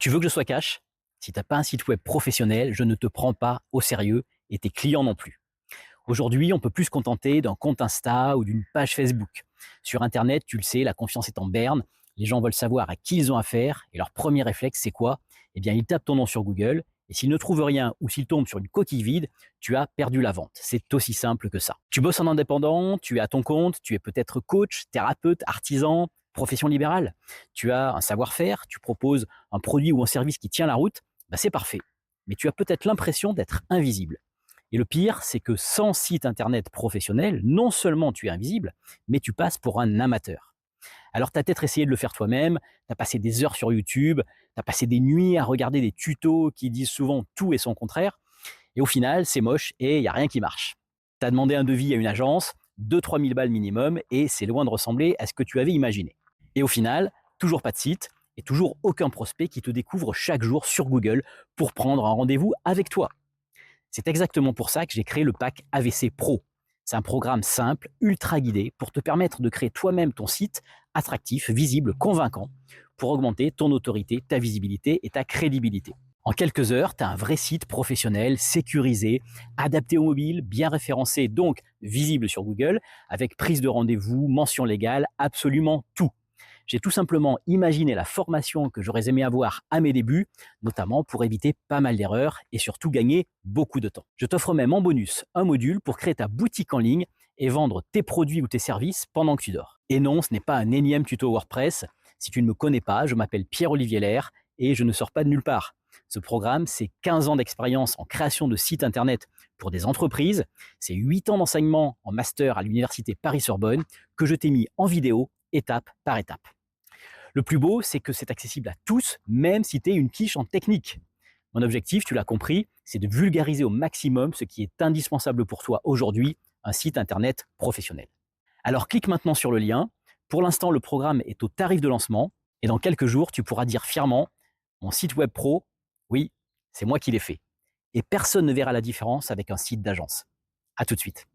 Tu veux que je sois cash? Si tu n'as pas un site web professionnel, je ne te prends pas au sérieux et tes clients non plus. Aujourd'hui, on peut plus se contenter d'un compte Insta ou d'une page Facebook. Sur Internet, tu le sais, la confiance est en berne. Les gens veulent savoir à qui ils ont affaire et leur premier réflexe, c'est quoi? Eh bien, ils tapent ton nom sur Google et s'ils ne trouvent rien ou s'ils tombent sur une coquille vide, tu as perdu la vente. C'est aussi simple que ça. Tu bosses en indépendant, tu es à ton compte, tu es peut-être coach, thérapeute, artisan, profession libérale. Tu as un savoir-faire, tu proposes un produit ou un service qui tient la route, bah c'est parfait. Mais tu as peut-être l'impression d'être invisible. Et le pire, c'est que sans site internet professionnel, non seulement tu es invisible, mais tu passes pour un amateur. Alors tu as peut-être essayé de le faire toi-même, tu as passé des heures sur YouTube, tu as passé des nuits à regarder des tutos qui disent souvent tout et son contraire, et au final, c'est moche et il n'y a rien qui marche. Tu as demandé un devis à une agence, 2 000 à 3 000 balles minimum, et c'est loin de ressembler à ce que tu avais imaginé. Et au final, toujours pas de site, et toujours aucun prospect qui te découvre chaque jour sur Google pour prendre un rendez-vous avec toi. C'est exactement pour ça que j'ai créé le pack AVC Pro. C'est un programme simple, ultra guidé, pour te permettre de créer toi-même ton site attractif, visible, convaincant, pour augmenter ton autorité, ta visibilité et ta crédibilité. En quelques heures, tu as un vrai site professionnel, sécurisé, adapté au mobile, bien référencé, donc visible sur Google, avec prise de rendez-vous, mention légale, absolument tout. J'ai tout simplement imaginé la formation que j'aurais aimé avoir à mes débuts, notamment pour éviter pas mal d'erreurs et surtout gagner beaucoup de temps. Je t'offre même en bonus un module pour créer ta boutique en ligne et vendre tes produits ou tes services pendant que tu dors. Et non, ce n'est pas un énième tuto WordPress. Si tu ne me connais pas, je m'appelle Pierre-Olivier Lair et je ne sors pas de nulle part. Ce programme, c'est 15 ans d'expérience en création de sites internet pour des entreprises, c'est 8 ans d'enseignement en master à l'université Paris-Sorbonne que je t'ai mis en vidéo, étape par étape. Le plus beau, c'est que c'est accessible à tous, même si tu es une quiche en technique. Mon objectif, tu l'as compris, c'est de vulgariser au maximum ce qui est indispensable pour toi aujourd'hui, un site internet professionnel. Alors clique maintenant sur le lien. Pour l'instant, le programme est au tarif de lancement et dans quelques jours, tu pourras dire fièrement, mon site web pro, oui, c'est moi qui l'ai fait. Et personne ne verra la différence avec un site d'agence. À tout de suite.